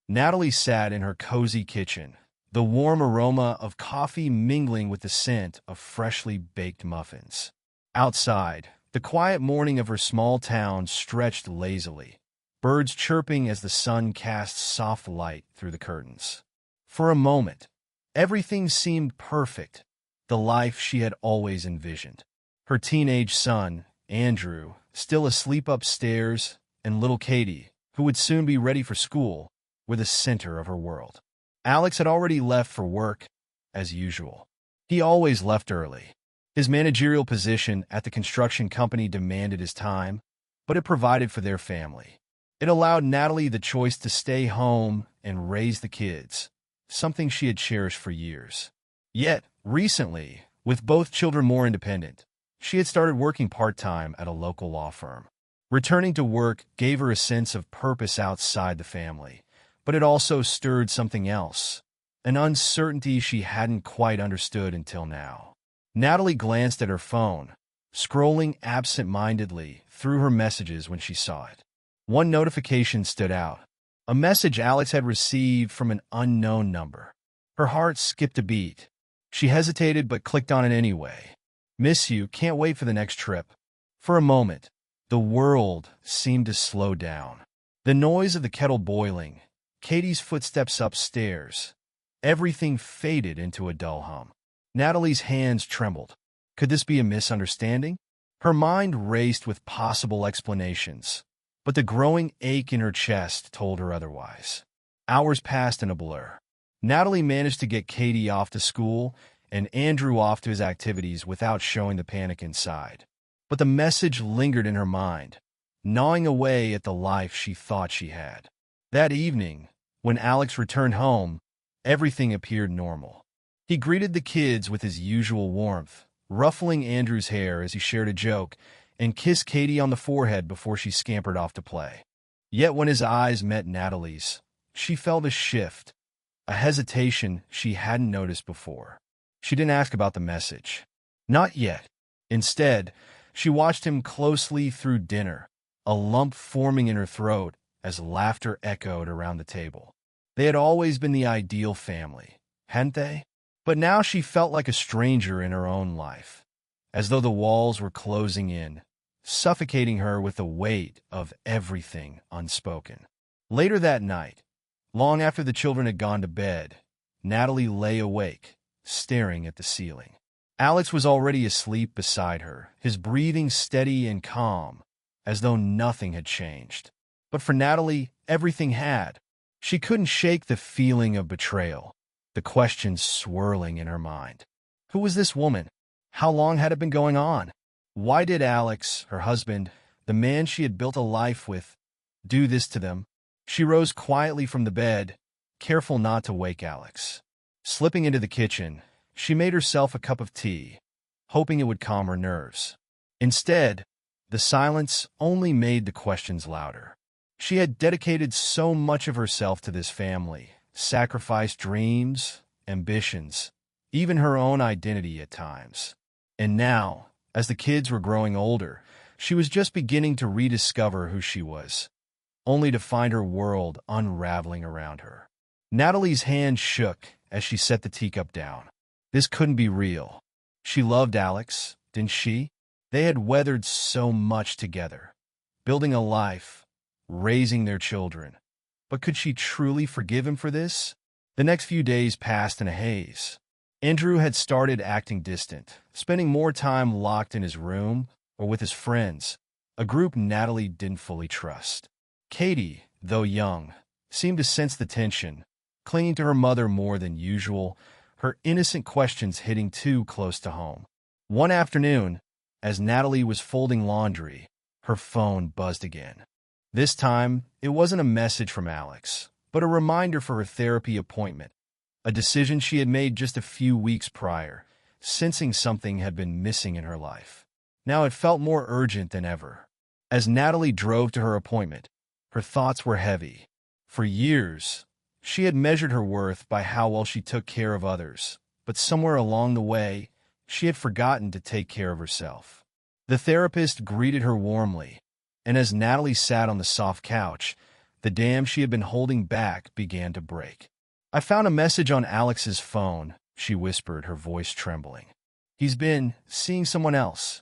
Natalie sat in her cozy kitchen, the warm aroma of coffee mingling with the scent of freshly baked muffins. Outside, the quiet morning of her small town stretched lazily, birds chirping as the sun cast soft light through the curtains. For a moment, everything seemed perfect, the life she had always envisioned. Her teenage son, Andrew, still asleep upstairs, and little Katie, who would soon be ready for school, were the center of her world. Alex had already left for work, as usual. He always left early. His managerial position at the construction company demanded his time, but it provided for their family. It allowed Natalie the choice to stay home and raise the kids, something she had cherished for years. Yet, recently, with both children more independent, she had started working part-time at a local law firm. Returning to work gave her a sense of purpose outside the family, but it also stirred something else, an uncertainty she hadn't quite understood until now. Natalie glanced at her phone, scrolling absent-mindedly through her messages when she saw it. One notification stood out, a message Alex had received from an unknown number. Her heart skipped a beat. She hesitated but clicked on it anyway. "Miss you, can't wait for the next trip." For a moment, the world seemed to slow down. The noise of the kettle boiling, Katie's footsteps upstairs, everything faded into a dull hum. Natalie's hands trembled. Could this be a misunderstanding? Her mind raced with possible explanations, but the growing ache in her chest told her otherwise. Hours passed in a blur. Natalie managed to get Katie off to school and Andrew off to his activities without showing the panic inside. But the message lingered in her mind, gnawing away at the life she thought she had. That evening, when Alex returned home, everything appeared normal. He greeted the kids with his usual warmth, ruffling Andrew's hair as he shared a joke, and kissed Katie on the forehead before she scampered off to play. Yet when his eyes met Natalie's, she felt a shift, a hesitation she hadn't noticed before. She didn't ask about the message. Not yet. Instead, she watched him closely through dinner, a lump forming in her throat as laughter echoed around the table. They had always been the ideal family, hadn't they? But now she felt like a stranger in her own life, as though the walls were closing in, suffocating her with the weight of everything unspoken. Later that night, long after the children had gone to bed, Natalie lay awake, staring at the ceiling. Alex was already asleep beside her, his breathing steady and calm, as though nothing had changed. But for Natalie, everything had. She couldn't shake the feeling of betrayal, the questions swirling in her mind. Who was this woman? How long had it been going on? Why did Alex, her husband, the man she had built a life with, do this to them? She rose quietly from the bed, careful not to wake Alex. Slipping into the kitchen, she made herself a cup of tea, hoping it would calm her nerves. Instead, the silence only made the questions louder. She had dedicated so much of herself to this family, sacrificed dreams, ambitions, even her own identity at times. And now, as the kids were growing older, she was just beginning to rediscover who she was, only to find her world unraveling around her. Natalie's hand shook as she set the teacup down. This couldn't be real. She loved Alex, didn't she? They had weathered so much together, building a life, raising their children. But could she truly forgive him for this? The next few days passed in a haze. Andrew had started acting distant, spending more time locked in his room or with his friends, a group Natalie didn't fully trust. Katie, though young, seemed to sense the tension, clinging to her mother more than usual, her innocent questions hitting too close to home. One afternoon, as Natalie was folding laundry, her phone buzzed again. This time, it wasn't a message from Alex, but a reminder for her therapy appointment, a decision she had made just a few weeks prior, sensing something had been missing in her life. Now it felt more urgent than ever. As Natalie drove to her appointment, her thoughts were heavy. For years, she had measured her worth by how well she took care of others, but somewhere along the way, she had forgotten to take care of herself. The therapist greeted her warmly, and as Natalie sat on the soft couch, The dam she had been holding back began to break. "I found a message on Alex's phone," she whispered, her voice trembling. "He's been seeing someone else."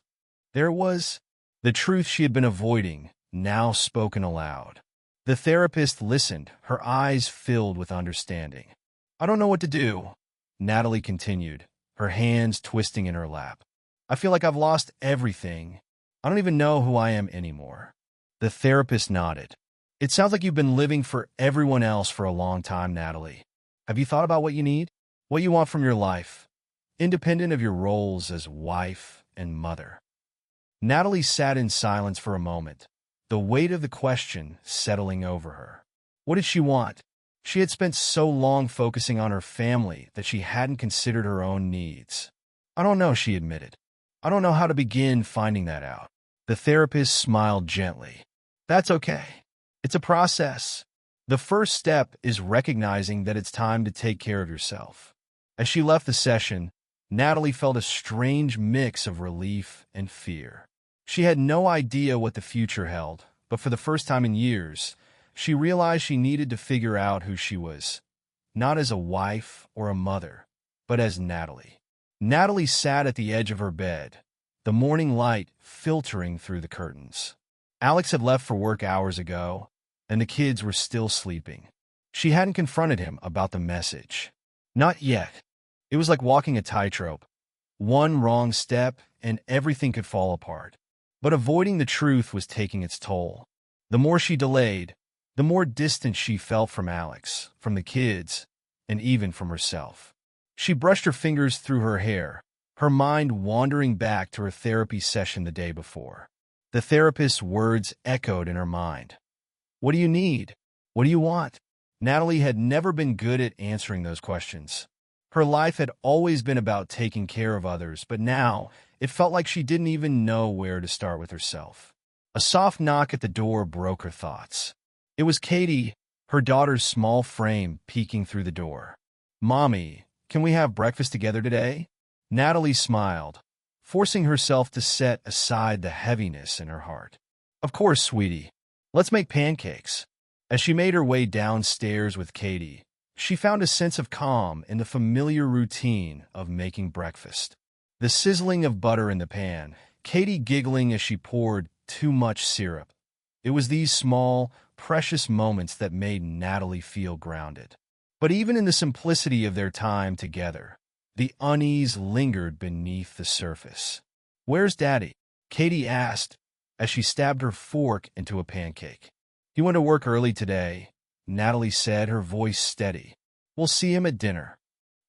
There it was, the truth she had been avoiding, now spoken aloud. The therapist listened, her eyes filled with understanding. "I don't know what to do," Natalie continued, her hands twisting in her lap. "I feel like I've lost everything. I don't even know who I am anymore." The therapist nodded. "It sounds like you've been living for everyone else for a long time, Natalie. Have you thought about what you need? What you want from your life, independent of your roles as wife and mother?" Natalie sat in silence for a moment, the weight of the question settling over her. What did she want? She had spent so long focusing on her family that she hadn't considered her own needs. "I don't know," she admitted. "I don't know how to begin finding that out." The therapist smiled gently. "That's okay. It's a process. The first step is recognizing that it's time to take care of yourself." As she left the session, Natalie felt a strange mix of relief and fear. She had no idea what the future held, but for the first time in years, she realized she needed to figure out who she was, not as a wife or a mother, but as Natalie. Natalie sat at the edge of her bed, the morning light filtering through the curtains. Alex had left for work hours ago, and the kids were still sleeping. She hadn't confronted him about the message. Not yet. It was like walking a tightrope. One wrong step, and everything could fall apart. But avoiding the truth was taking its toll. The more she delayed, the more distant she felt from Alex, from the kids, and even from herself. She brushed her fingers through her hair, her mind wandering back to her therapy session the day before. The therapist's words echoed in her mind. "What do you need? What do you want?" Natalie had never been good at answering those questions. Her life had always been about taking care of others, but now it felt like she didn't even know where to start with herself. A soft knock at the door broke her thoughts. It was Katie, her daughter's small frame peeking through the door. "Mommy, can we have breakfast together today?" Natalie smiled, forcing herself to set aside the heaviness in her heart. "Of course, sweetie. Let's make pancakes." As she made her way downstairs with Katie, she found a sense of calm in the familiar routine of making breakfast. The sizzling of butter in the pan, Katie giggling as she poured too much syrup. It was these small, precious moments that made Natalie feel grounded. But even in the simplicity of their time together, the unease lingered beneath the surface. "Where's Daddy?" Katie asked as she stabbed her fork into a pancake. "He went to work early today," Natalie said, her voice steady. "We'll see him at dinner."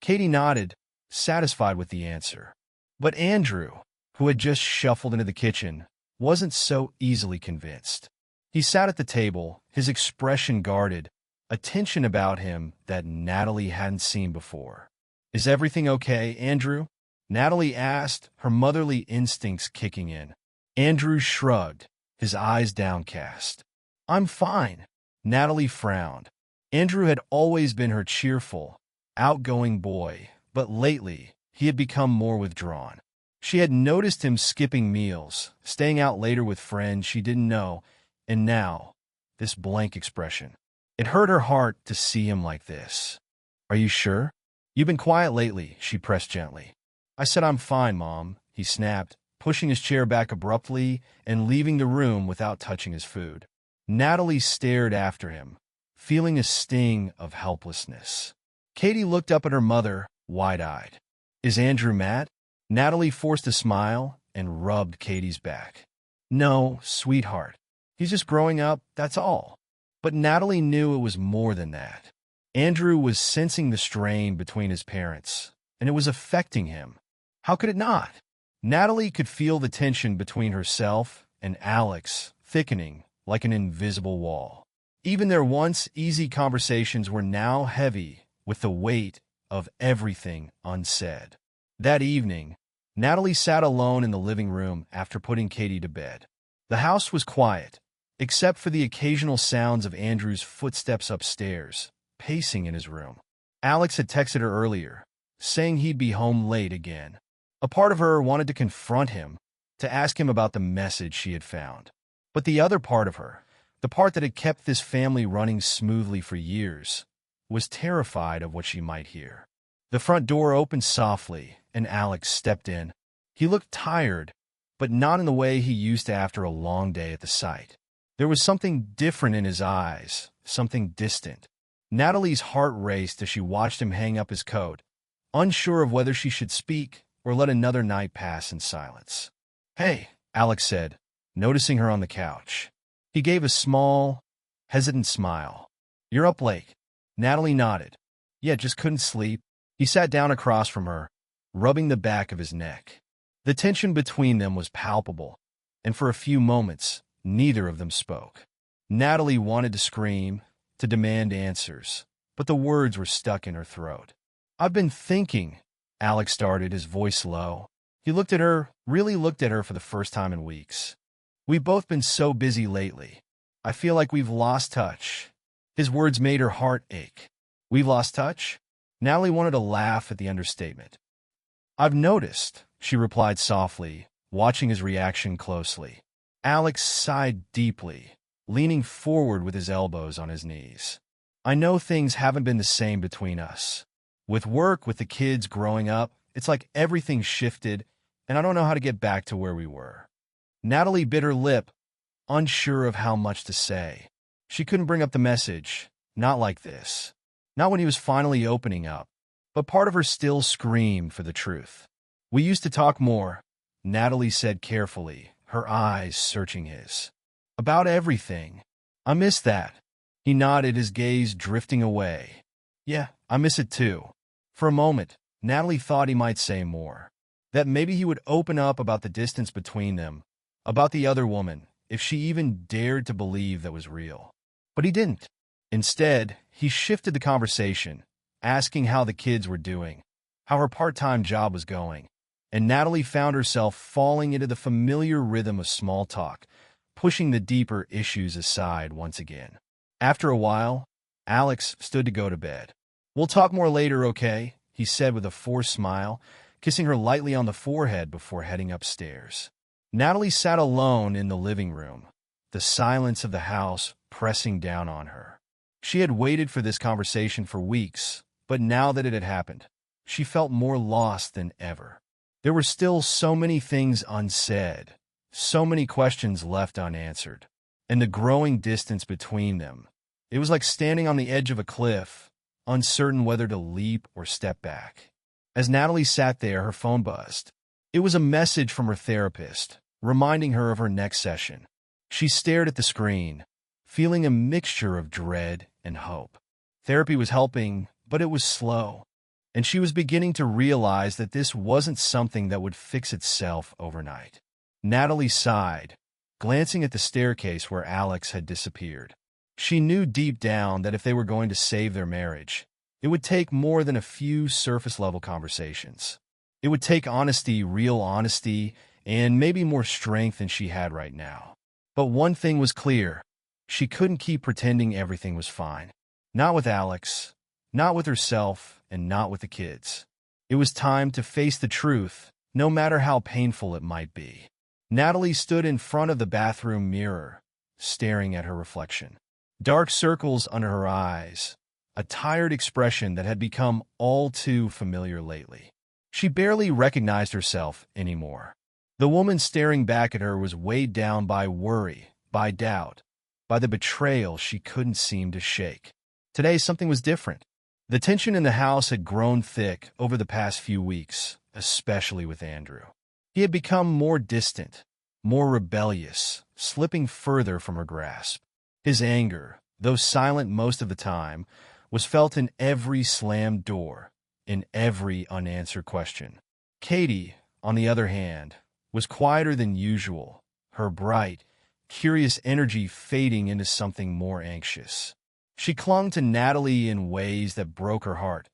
Katie nodded, satisfied with the answer. But Andrew, who had just shuffled into the kitchen, wasn't so easily convinced. He sat at the table, his expression guarded, a tension about him that Natalie hadn't seen before. "Is everything okay, Andrew?" Natalie asked, her motherly instincts kicking in. Andrew shrugged, his eyes downcast. "I'm fine." Natalie frowned. Andrew had always been her cheerful, outgoing boy, but lately he had become more withdrawn. She had noticed him skipping meals, staying out later with friends she didn't know, and now, this blank expression. It hurt her heart to see him like this. "Are you sure? You've been quiet lately," she pressed gently. "I said I'm fine, Mom," he snapped, pushing his chair back abruptly and leaving the room without touching his food. Natalie stared after him, feeling a sting of helplessness. Katie looked up at her mother, wide-eyed. "Is Andrew mad?" Natalie forced a smile and rubbed Katie's back. "No, sweetheart. He's just growing up, that's all." But Natalie knew it was more than that. Andrew was sensing the strain between his parents, and it was affecting him. How could it not? Natalie could feel the tension between herself and Alex thickening like an invisible wall. Even their once easy conversations were now heavy with the weight of everything unsaid. That evening, Natalie sat alone in the living room after putting Katie to bed. The house was quiet, except for the occasional sounds of Andrew's footsteps upstairs, pacing in his room. Alex had texted her earlier, saying he'd be home late again. A part of her wanted to confront him, to ask him about the message she had found. But the other part of her, The part that had kept this family running smoothly for years, was terrified of what she might hear. The front door opened softly, and Alex stepped in. He looked tired, but not in the way he used to after a long day at the site. There was something different in his eyes, something distant. Natalie's heart raced as she watched him hang up his coat, unsure of whether she should speak or let another night pass in silence. "Hey," Alex said, noticing her on the couch. He gave a small, hesitant smile. "You're up late." Natalie nodded. "Yeah, just couldn't sleep." He sat down across from her, rubbing the back of his neck. The tension between them was palpable, and for a few moments, neither of them spoke. Natalie wanted to scream, to demand answers, but the words were stuck in her throat. "I've been thinking," Alex started, his voice low. He looked at her, really looked at her for the first time in weeks. "We've both been so busy lately. I feel like we've lost touch." His words made her heart ache. "We've lost touch?" Natalie wanted to laugh at the understatement. "I've noticed," she replied softly, watching his reaction closely. Alex sighed deeply, leaning forward with his elbows on his knees. "I know things haven't been the same between us. With work, with the kids growing up, it's like everything's shifted, and I don't know how to get back to where we were." Natalie bit her lip, unsure of how much to say. She couldn't bring up the message, not like this. Not when he was finally opening up. But part of her still screamed for the truth. "We used to talk more," Natalie said carefully, her eyes searching his. "About everything. I miss that." He nodded, his gaze drifting away. "Yeah, I miss it too." For a moment, Natalie thought he might say more. That maybe he would open up about the distance between them, about the other woman, if she even dared to believe that was real. But he didn't. Instead, he shifted the conversation, asking how the kids were doing, how her part-time job was going. And Natalie found herself falling into the familiar rhythm of small talk, pushing the deeper issues aside once again. After a while, Alex stood to go to bed. "We'll talk more later, okay?" he said with a forced smile, kissing her lightly on the forehead before heading upstairs. Natalie sat alone in the living room, the silence of the house pressing down on her. She had waited for this conversation for weeks, but now that it had happened, she felt more lost than ever. There were still so many things unsaid, so many questions left unanswered, and the growing distance between them. It was like standing on the edge of a cliff, uncertain whether to leap or step back. As Natalie sat there, her phone buzzed. It was a message from her therapist, reminding her of her next session. She stared at the screen, feeling a mixture of dread and hope. Therapy was helping, but it was slow, and she was beginning to realize that this wasn't something that would fix itself overnight. Natalie sighed, glancing at the staircase where Alex had disappeared. She knew deep down that if they were going to save their marriage, it would take more than a few surface-level conversations. It would take honesty, real honesty, and maybe more strength than she had right now. But one thing was clear. She couldn't keep pretending everything was fine. Not with Alex, not with herself, and not with the kids. It was time to face the truth, no matter how painful it might be. Natalie stood in front of the bathroom mirror, staring at her reflection. Dark circles under her eyes, a tired expression that had become all too familiar lately. She barely recognized herself anymore. The woman staring back at her was weighed down by worry, by doubt, by the betrayal she couldn't seem to shake. Today, something was different. The tension in the house had grown thick over the past few weeks, especially with Andrew. He had become more distant, more rebellious, slipping further from her grasp. His anger, though silent most of the time, was felt in every slammed door, in every unanswered question. Katie, on the other hand, was quieter than usual, her bright, curious energy fading into something more anxious. She clung to Natalie in ways that broke her heart,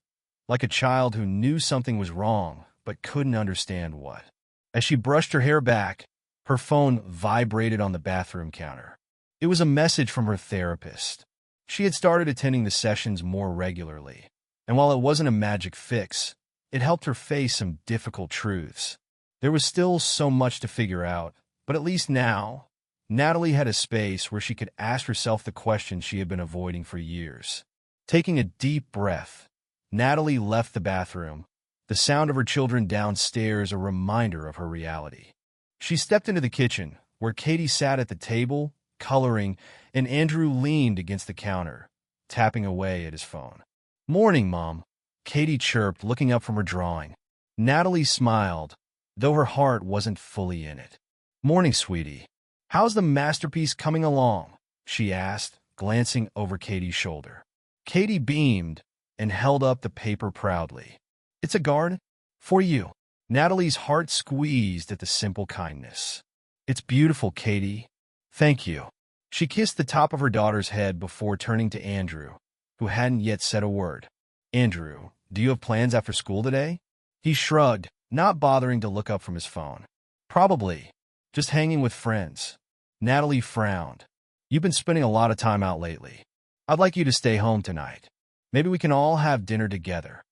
like a child who knew something was wrong but couldn't understand what. As she brushed her hair back, her phone vibrated on the bathroom counter. It was a message from her therapist. She had started attending the sessions more regularly, and while it wasn't a magic fix, it helped her face some difficult truths. There was still so much to figure out, but at least now Natalie had a space where she could ask herself the questions she had been avoiding for years. Taking a deep breath, Natalie left the bathroom, the sound of her children downstairs a reminder of her reality. She stepped into the kitchen, where Katie sat at the table, coloring, and Andrew leaned against the counter, tapping away at his phone. "Morning, Mom," Katie chirped, looking up from her drawing. Natalie smiled, though her heart wasn't fully in it. "Morning, sweetie. How's the masterpiece coming along?" she asked, glancing over Katie's shoulder. Katie beamed and held up the paper proudly. "It's a garden for you." Natalie's heart squeezed at the simple kindness. "It's beautiful, Katie. Thank you." She kissed the top of her daughter's head before turning to Andrew, who hadn't yet said a word. "Andrew, do you have plans after school today?" He shrugged, not bothering to look up from his phone. "Probably. Just hanging with friends." Natalie frowned. "You've been spending a lot of time out lately. I'd like you to stay home tonight. Maybe we can all have dinner together."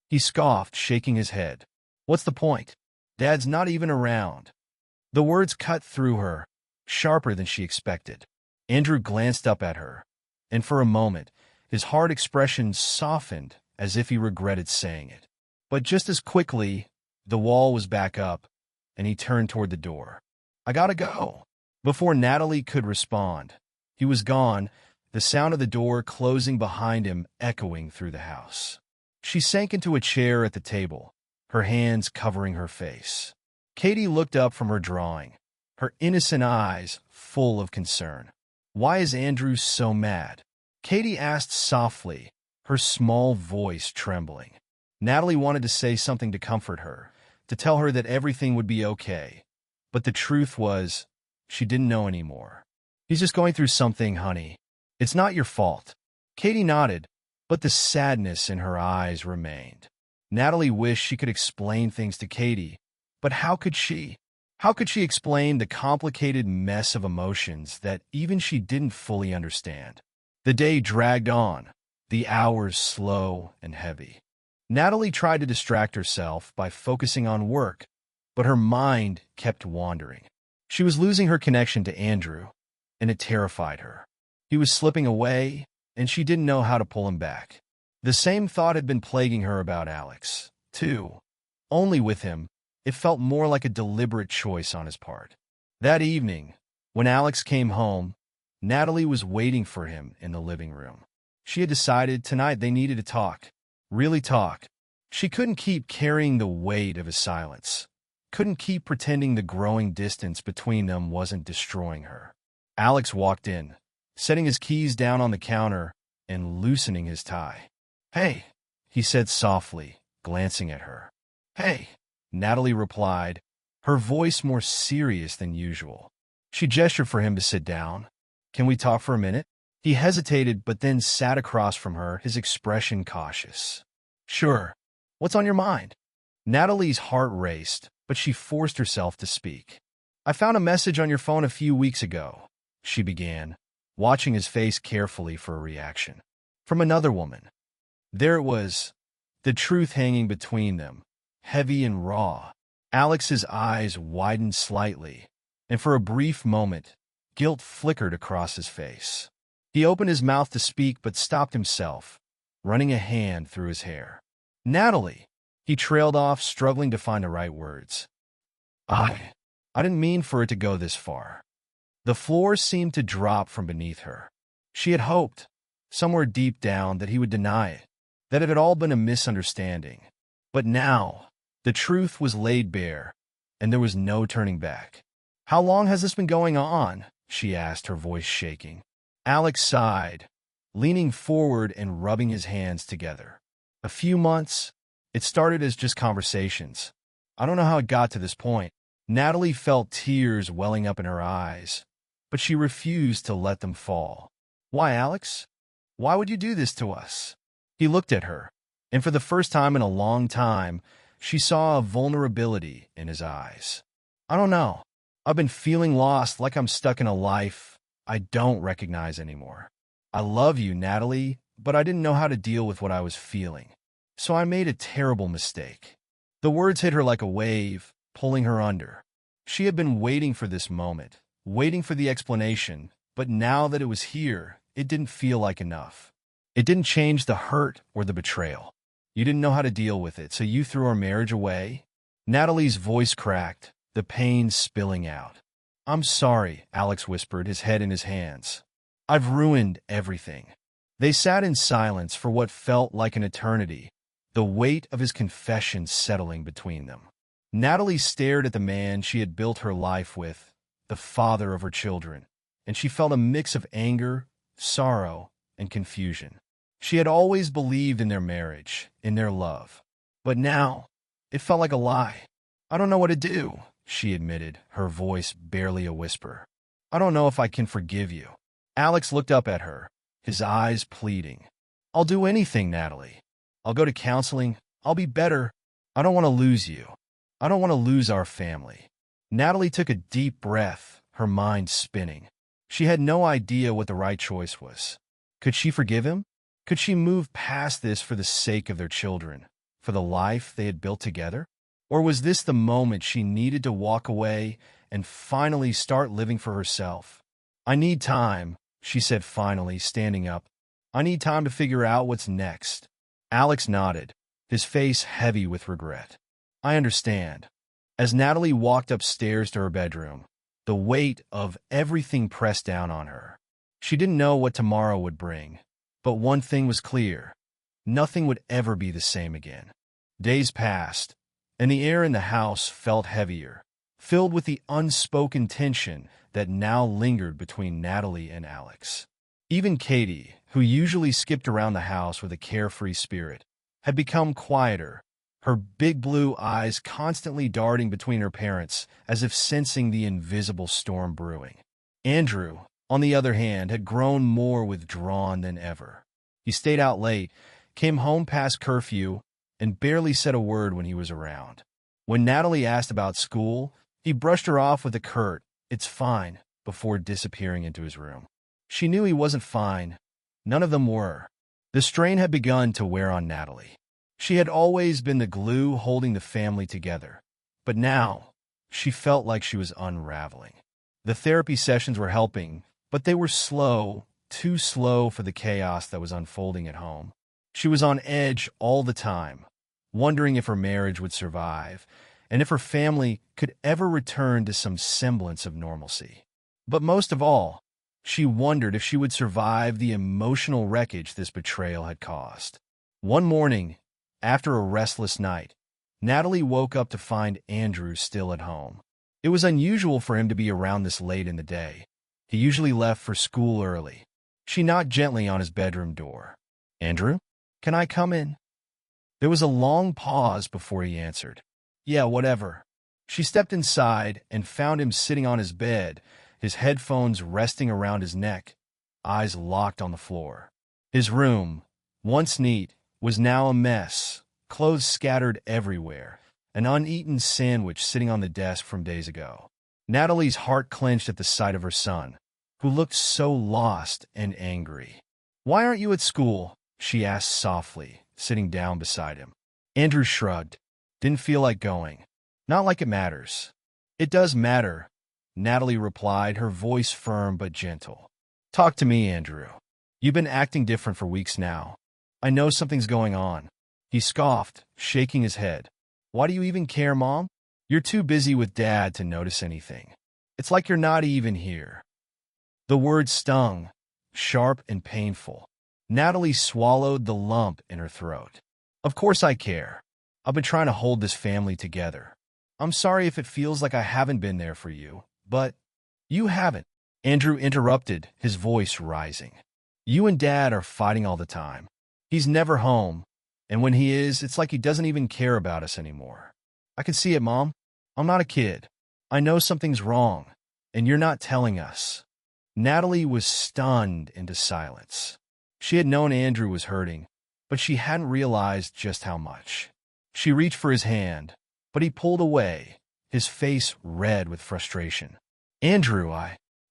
He scoffed, shaking his head. "What's the point? Dad's not even around." The words cut through her, sharper than she expected. Andrew glanced up at her, and for a moment, his hard expression softened as if he regretted saying it. But just as quickly, the wall was back up, and he turned toward the door. "I gotta go." Before Natalie could respond, he was gone, the sound of the door closing behind him echoing through the house. She sank into a chair at the table, her hands covering her face. Katie looked up from her drawing, her innocent eyes full of concern. "Why is Andrew so mad?" Katie asked softly, her small voice trembling. Natalie wanted to say something to comfort her, to tell her that everything would be okay. But the truth was, she didn't know anymore. "He's just going through something, honey. It's not your fault." Katie nodded, but the sadness in her eyes remained. Natalie wished she could explain things to Katie, but how could she? How could she explain the complicated mess of emotions that even she didn't fully understand? The day dragged on, the hours slow and heavy. Natalie tried to distract herself by focusing on work, but her mind kept wandering. She was losing her connection to Andrew, and it terrified her. He was slipping away, and she didn't know how to pull him back. The same thought had been plaguing her about Alex, too. Only with him, it felt more like a deliberate choice on his part. That evening, when Alex came home, Natalie was waiting for him in the living room. She had decided tonight they needed to talk. Really talk. She couldn't keep carrying the weight of his silence. Couldn't keep pretending the growing distance between them wasn't destroying her. Alex walked in, setting his keys down on the counter and loosening his tie. "Hey," he said softly, glancing at her. "Hey," Natalie replied, her voice more serious than usual. She gestured for him to sit down. "Can we talk for a minute?" He hesitated but then sat across from her, his expression cautious. "Sure. What's on your mind?" Natalie's heart raced, but she forced herself to speak. "I found a message on your phone a few weeks ago," she began, watching his face carefully for a reaction. "From another woman." There it was, the truth hanging between them, heavy and raw. Alex's eyes widened slightly, and for a brief moment, guilt flickered across his face. He opened his mouth to speak but stopped himself, running a hand through his hair. "Natalie," he trailed off, struggling to find the right words. I didn't mean for it to go this far." The floor seemed to drop from beneath her. She had hoped, somewhere deep down, that he would deny it, that it had all been a misunderstanding. But now, the truth was laid bare, and there was no turning back. "How long has this been going on?" she asked, her voice shaking. Alex sighed, leaning forward and rubbing his hands together. "A few months. It started as just conversations. I don't know how it got to this point." Natalie felt tears welling up in her eyes, but she refused to let them fall. "Why, Alex? Why would you do this to us?" He looked at her, and for the first time in a long time, she saw a vulnerability in his eyes. "I don't know. I've been feeling lost, like I'm stuck in a life I don't recognize anymore. I love you, Natalie, but I didn't know how to deal with what I was feeling. So I made a terrible mistake." The words hit her like a wave, pulling her under. She had been waiting for this moment, waiting for the explanation, but now that it was here, it didn't feel like enough. It didn't change the hurt or the betrayal. You didn't know how to deal with it, so you threw our marriage away? Natalie's voice cracked, the pain spilling out. I'm sorry, Alex whispered, his head in his hands. I've ruined everything. They sat in silence for what felt like an eternity, the weight of his confession settling between them. Natalie stared at the man she had built her life with, the father of her children, and she felt a mix of anger, sorrow, and confusion. She had always believed in their marriage, in their love. But now, it felt like a lie. I don't know what to do, she admitted, her voice barely a whisper. I don't know if I can forgive you. Alex looked up at her, his eyes pleading. I'll do anything, Natalie. I'll go to counseling. I'll be better. I don't want to lose you. I don't want to lose our family. Natalie took a deep breath, her mind spinning. She had no idea what the right choice was. Could she forgive him? Could she move past this for the sake of their children, for the life they had built together? Or was this the moment she needed to walk away and finally start living for herself? I need time, she said finally, standing up. I need time to figure out what's next. Alex nodded, his face heavy with regret. I understand. As Natalie walked upstairs to her bedroom, the weight of everything pressed down on her. She didn't know what tomorrow would bring, but one thing was clear. Nothing would ever be the same again. Days passed, and the air in the house felt heavier, filled with the unspoken tension that now lingered between Natalie and Alex. Even Katie, who usually skipped around the house with a carefree spirit, had become quieter, her big blue eyes constantly darting between her parents as if sensing the invisible storm brewing. Andrew, on the other hand, had grown more withdrawn than ever. He stayed out late, came home past curfew, and barely said a word when he was around. When Natalie asked about school, he brushed her off with a curt, "It's fine," before disappearing into his room. She knew he wasn't fine. None of them were. The strain had begun to wear on Natalie. She had always been the glue holding the family together, but now she felt like she was unraveling. The therapy sessions were helping, but they were slow, too slow for the chaos that was unfolding at home. She was on edge all the time, wondering if her marriage would survive and if her family could ever return to some semblance of normalcy. But most of all, she wondered if she would survive the emotional wreckage this betrayal had caused. One morning, after a restless night, Natalie woke up to find Andrew still at home. It was unusual for him to be around this late in the day. He usually left for school early. She knocked gently on his bedroom door. "Andrew, can I come in?" There was a long pause before he answered. "Yeah, whatever." She stepped inside and found him sitting on his bed, his headphones resting around his neck, eyes locked on the floor. His room, once neat, was now a mess, clothes scattered everywhere, an uneaten sandwich sitting on the desk from days ago. Natalie's heart clenched at the sight of her son, who looked so lost and angry. "Why aren't you at school?" she asked softly, sitting down beside him. Andrew shrugged. "Didn't feel like going." "Not like it matters." "It does matter," Natalie replied, her voice firm but gentle. "Talk to me, Andrew. You've been acting different for weeks now. I know something's going on." He scoffed, shaking his head. "Why do you even care, Mom? You're too busy with Dad to notice anything. It's like you're not even here." The word stung, sharp and painful. Natalie swallowed the lump in her throat. "Of course I care. I've been trying to hold this family together. I'm sorry if it feels like I haven't been there for you, but you haven't." Andrew interrupted, his voice rising. "You and Dad are fighting all the time. He's never home, and when he is, it's like he doesn't even care about us anymore. I can see it, Mom. I'm not a kid. I know something's wrong, and you're not telling us." Natalie was stunned into silence. She had known Andrew was hurting, but she hadn't realized just how much. She reached for his hand, but he pulled away, his face red with frustration. "Andrew,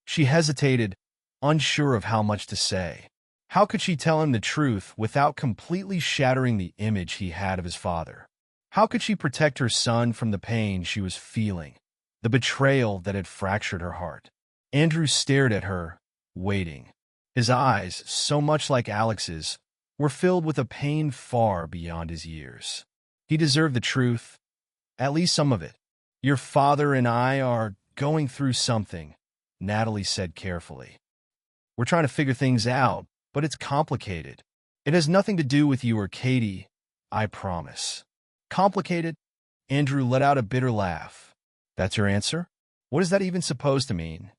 She hesitated, unsure of how much to say. How could she tell him the truth without completely shattering the image he had of his father? How could she protect her son from the pain she was feeling, the betrayal that had fractured her heart? Andrew stared at her, waiting. His eyes, so much like Alex's, were filled with a pain far beyond his years. He deserved the truth, at least some of it. Your father and I are going through something, Natalie said carefully. We're trying to figure things out, but it's complicated. It has nothing to do with you or Katie, I promise. Complicated? Andrew let out a bitter laugh. That's your answer? What is that even supposed to mean?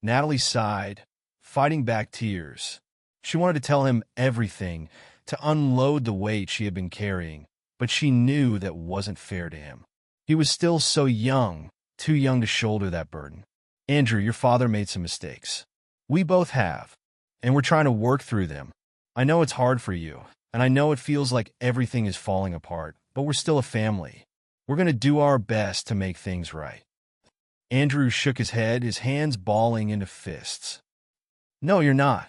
Natalie sighed, fighting back tears. She wanted to tell him everything, to unload the weight she had been carrying, but she knew that wasn't fair to him. He was still so young, too young to shoulder that burden. Andrew, your father made some mistakes. We both have, and we're trying to work through them. I know it's hard for you, and I know it feels like everything is falling apart, but we're still a family. We're going to do our best to make things right. Andrew shook his head, his hands balling into fists. No, you're not.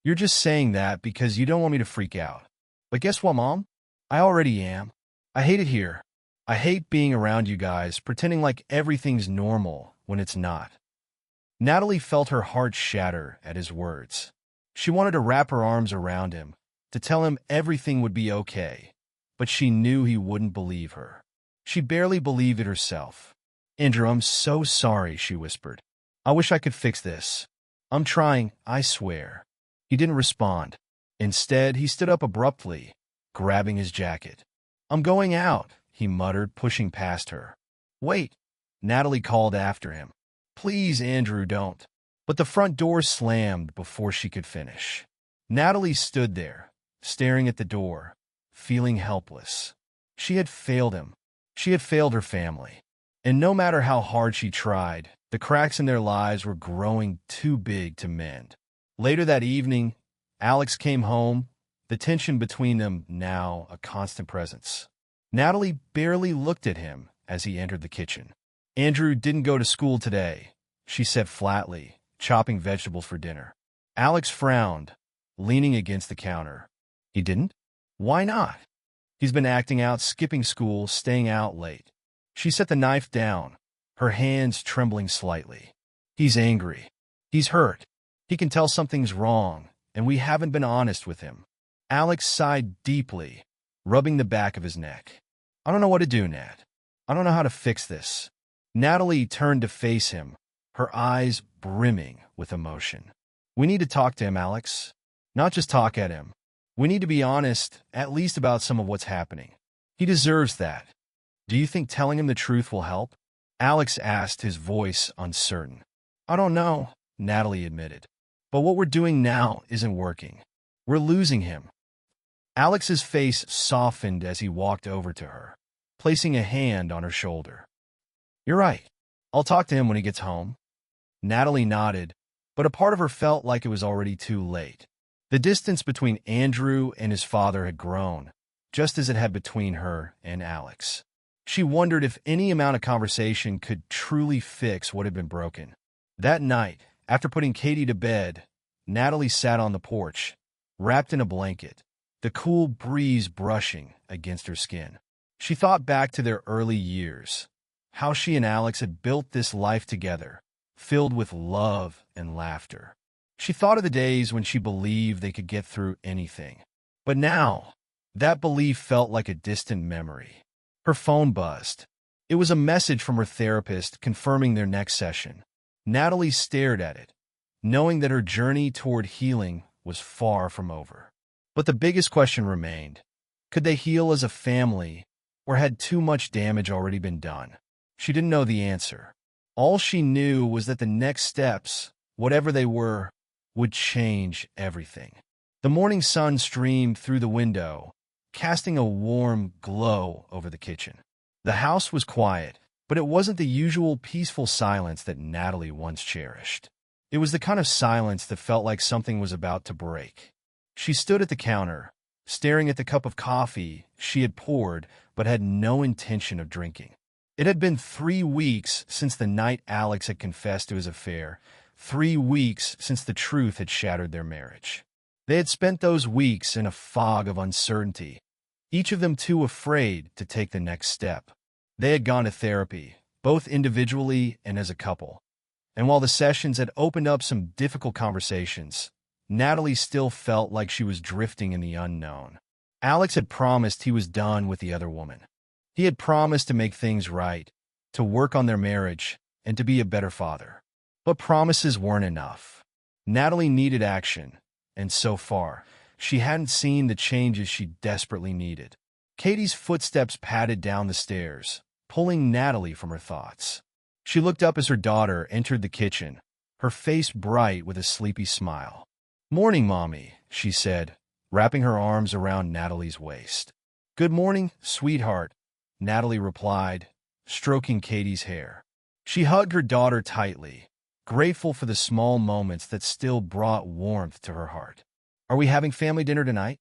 You're just saying that because you don't want me to freak out. But guess what, Mom? I already am. I hate it here. I hate being around you guys, pretending like everything's normal when it's not. Natalie felt her heart shatter at his words. She wanted to wrap her arms around him, to tell him everything would be okay, but she knew he wouldn't believe her. She barely believed it herself. Andrew, I'm so sorry, she whispered. I wish I could fix this. I'm trying, I swear. He didn't respond. Instead, he stood up abruptly, grabbing his jacket. I'm going out, he muttered, pushing past her. Wait, Natalie called after him. Please, Andrew, don't. But the front door slammed before she could finish. Natalie stood there, staring at the door, feeling helpless. She had failed him. She had failed her family. And no matter how hard she tried, the cracks in their lives were growing too big to mend. Later that evening, Alex came home, the tension between them now a constant presence. Natalie barely looked at him as he entered the kitchen. Andrew didn't go to school today, she said flatly, chopping vegetables for dinner. Alex frowned, leaning against the counter. He didn't? Why not? He's been acting out, skipping school, staying out late. She set the knife down, her hands trembling slightly. He's angry. He's hurt. He can tell something's wrong, and we haven't been honest with him. Alex sighed deeply, rubbing the back of his neck. I don't know what to do, Nat. I don't know how to fix this. Natalie turned to face him, her eyes brimming with emotion. We need to talk to him, Alex. Not just talk at him. We need to be honest, at least about some of what's happening. He deserves that. Do you think telling him the truth will help? Alex asked, his voice uncertain. I don't know, Natalie admitted. But what we're doing now isn't working. We're losing him. Alex's face softened as he walked over to her, placing a hand on her shoulder. You're right. I'll talk to him when he gets home. Natalie nodded, but a part of her felt like it was already too late. The distance between Andrew and his father had grown, just as it had between her and Alex. She wondered if any amount of conversation could truly fix what had been broken. That night, after putting Katie to bed, Natalie sat on the porch, wrapped in a blanket, the cool breeze brushing against her skin. She thought back to their early years, how she and Alex had built this life together, filled with love and laughter. She thought of the days when she believed they could get through anything. But now, that belief felt like a distant memory. Her phone buzzed. It was a message from her therapist confirming their next session. Natalie stared at it, knowing that her journey toward healing was far from over. But the biggest question remained. Could they heal as a family, or had too much damage already been done? She didn't know the answer. All she knew was that the next steps, whatever they were, would change everything. The morning sun streamed through the window, casting a warm glow over the kitchen. The house was quiet, but it wasn't the usual peaceful silence that Natalie once cherished. It was the kind of silence that felt like something was about to break. She stood at the counter, staring at the cup of coffee she had poured but had no intention of drinking. It had been 3 weeks since the night Alex had confessed to his affair, 3 weeks since the truth had shattered their marriage. They had spent those weeks in a fog of uncertainty, each of them too afraid to take the next step. They had gone to therapy, both individually and as a couple. And while the sessions had opened up some difficult conversations, Natalie still felt like she was drifting in the unknown. Alex had promised he was done with the other woman. He had promised to make things right, to work on their marriage, and to be a better father. But promises weren't enough. Natalie needed action, and so far, she hadn't seen the changes she desperately needed. Katie's footsteps padded down the stairs, pulling Natalie from her thoughts. She looked up as her daughter entered the kitchen, her face bright with a sleepy smile. "Morning, Mommy," she said, wrapping her arms around Natalie's waist. "Good morning, sweetheart," Natalie replied, stroking Katie's hair. She hugged her daughter tightly, grateful for the small moments that still brought warmth to her heart. "Are we having family dinner tonight?"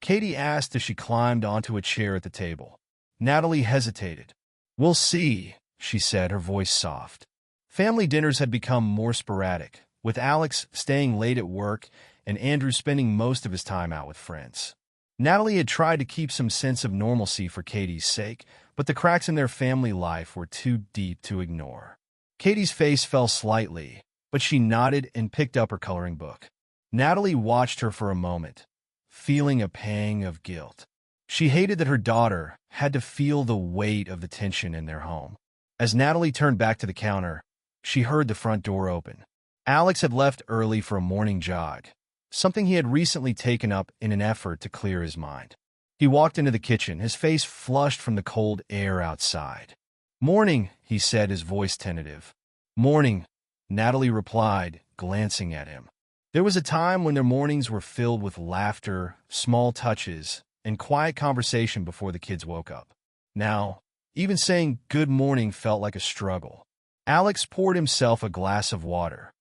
Katie asked as she climbed onto a chair at the table. Natalie hesitated. "We'll see," she said, her voice soft. Family dinners had become more sporadic, with Alex staying late at work and Andrew spending most of his time out with friends. Natalie had tried to keep some sense of normalcy for Katie's sake, but the cracks in their family life were too deep to ignore. Katie's face fell slightly, but she nodded and picked up her coloring book. Natalie watched her for a moment, feeling a pang of guilt. She hated that her daughter had to feel the weight of the tension in their home. As Natalie turned back to the counter, she heard the front door open. Alex had left early for a morning jog, something he had recently taken up in an effort to clear his mind. He walked into the kitchen, his face flushed from the cold air outside. "Morning," he said, his voice tentative. "Morning," Natalie replied, glancing at him. There was a time when their mornings were filled with laughter, small touches, and quiet conversation before the kids woke up. Now, even saying good morning felt like a struggle. Alex poured himself a glass of water,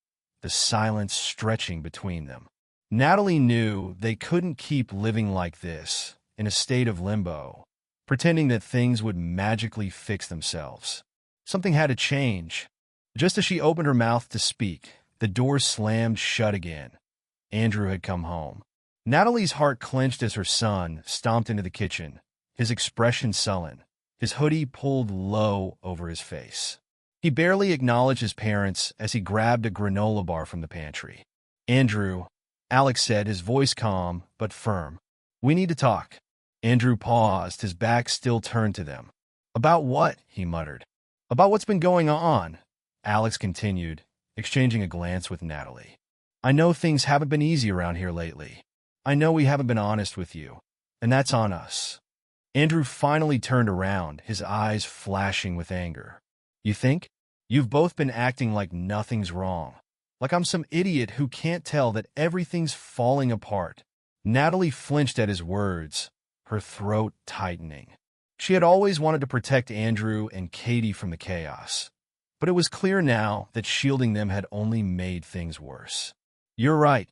the silence stretching between them. Natalie knew they couldn't keep living like this, in a state of limbo, pretending that things would magically fix themselves. Something had to change. Just as she opened her mouth to speak, the door slammed shut again. Andrew had come home. Natalie's heart clenched as her son stomped into the kitchen, his expression sullen, his hoodie pulled low over his face. He barely acknowledged his parents as he grabbed a granola bar from the pantry. "Andrew," Alex said, his voice calm but firm. "We need to talk." Andrew paused, his back still turned to them. "About what?" he muttered. "About what's been going on," Alex continued, exchanging a glance with Natalie. "I know things haven't been easy around here lately. I know we haven't been honest with you, and that's on us." Andrew finally turned around, his eyes flashing with anger. "You think? You've both been acting like nothing's wrong. Like I'm some idiot who can't tell that everything's falling apart." Natalie flinched at his words, her throat tightening. She had always wanted to protect Andrew and Katie from the chaos, but it was clear now that shielding them had only made things worse. "You're right,"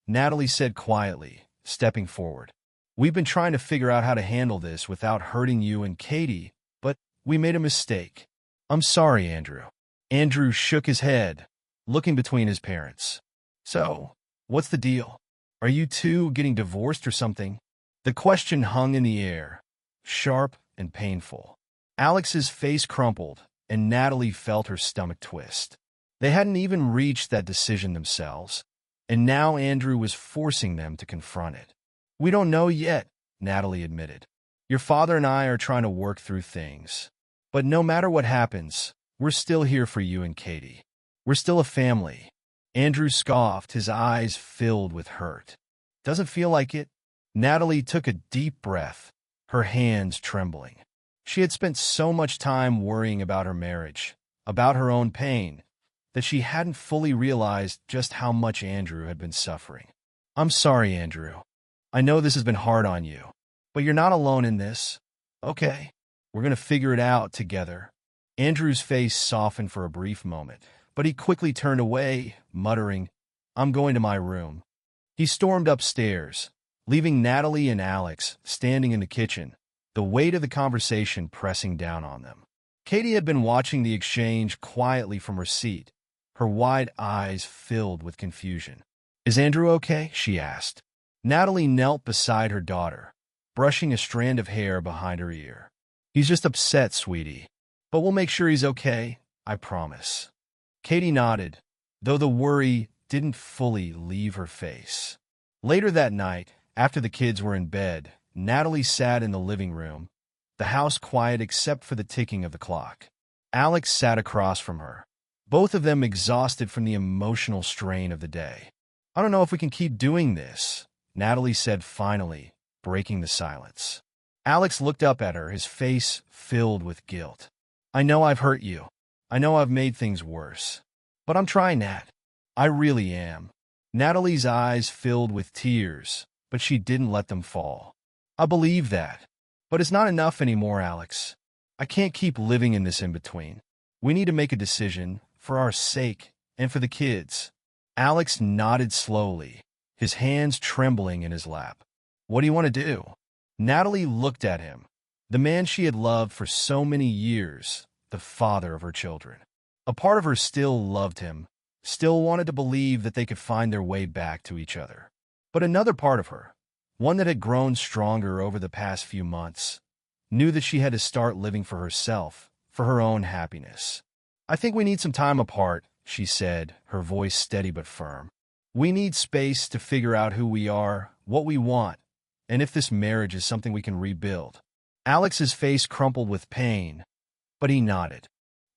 Natalie said quietly, stepping forward. "We've been trying to figure out how to handle this without hurting you and Katie, but we made a mistake. I'm sorry, Andrew." Andrew shook his head, looking between his parents. "So, what's the deal? Are you two getting divorced or something?" The question hung in the air, sharp and painful. Alex's face crumpled, and Natalie felt her stomach twist. They hadn't even reached that decision themselves, and now Andrew was forcing them to confront it. "We don't know yet," Natalie admitted. "Your father and I are trying to work through things. But no matter what happens, we're still here for you and Katie. We're still a family." Andrew scoffed, his eyes filled with hurt. "Doesn't feel like it." Natalie took a deep breath, her hands trembling. She had spent so much time worrying about her marriage, about her own pain, that she hadn't fully realized just how much Andrew had been suffering. "I'm sorry, Andrew. I know this has been hard on you, but you're not alone in this. Okay, we're going to figure it out together." Andrew's face softened for a brief moment, but he quickly turned away, muttering, "I'm going to my room." He stormed upstairs, leaving Natalie and Alex standing in the kitchen, the weight of the conversation pressing down on them. Katie had been watching the exchange quietly from her seat, her wide eyes filled with confusion. "Is Andrew okay?" she asked. Natalie knelt beside her daughter, brushing a strand of hair behind her ear. "He's just upset, sweetie. But we'll make sure he's okay, I promise." Katie nodded, though the worry didn't fully leave her face. Later that night, after the kids were in bed, Natalie sat in the living room, the house quiet except for the ticking of the clock. Alex sat across from her, both of them exhausted from the emotional strain of the day. "I don't know if we can keep doing this," Natalie said finally, breaking the silence. Alex looked up at her, his face filled with guilt. "I know I've hurt you. I know I've made things worse. But I'm trying, Nat. I really am." Natalie's eyes filled with tears, but she didn't let them fall. "I believe that. But it's not enough anymore, Alex. I can't keep living in this in-between. We need to make a decision, for our sake and for the kids." Alex nodded slowly, his hands trembling in his lap. "What do you want to do?" Natalie looked at him, the man she had loved for so many years, the father of her children. A part of her still loved him, still wanted to believe that they could find their way back to each other. But another part of her, one that had grown stronger over the past few months, knew that she had to start living for herself, for her own happiness. "I think we need some time apart," she said, her voice steady but firm. "We need space to figure out who we are, what we want, and if this marriage is something we can rebuild." Alex's face crumpled with pain, but he nodded.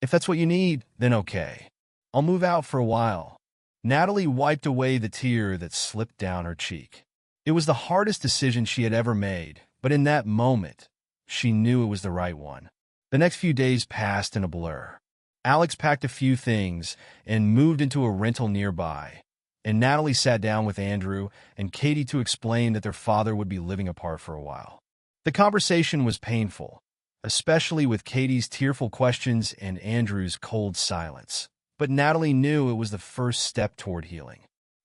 "If that's what you need, then okay. I'll move out for a while." Natalie wiped away the tear that slipped down her cheek. It was the hardest decision she had ever made, but in that moment, she knew it was the right one. The next few days passed in a blur. Alex packed a few things and moved into a rental nearby, and Natalie sat down with Andrew and Katie to explain that their father would be living apart for a while. The conversation was painful, especially with Katie's tearful questions and Andrew's cold silence. But Natalie knew it was the first step toward healing.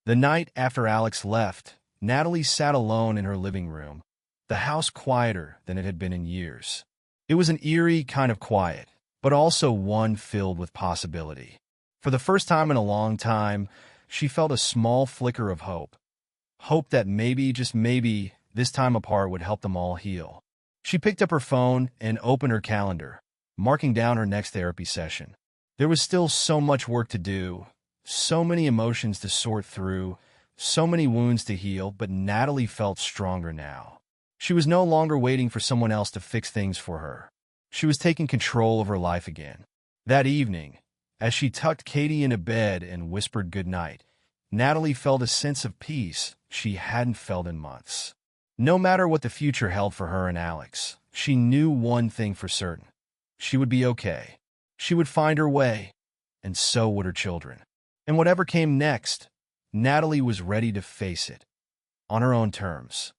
The night after Alex left, Natalie sat alone in her living room, the house quieter than it had been in years. It was an eerie kind of quiet, but also one filled with possibility. For the first time in a long time, she felt a small flicker of hope. Hope that maybe, just maybe, this time apart would help them all heal. She picked up her phone and opened her calendar, marking down her next therapy session. There was still so much work to do, so many emotions to sort through, so many wounds to heal, but Natalie felt stronger now. She was no longer waiting for someone else to fix things for her. She was taking control of her life again. That evening, as she tucked Katie into bed and whispered goodnight, Natalie felt a sense of peace she hadn't felt in months. No matter what the future held for her and Alex, she knew one thing for certain. She would be okay. She would find her way, and so would her children. And whatever came next, Natalie was ready to face it, on her own terms.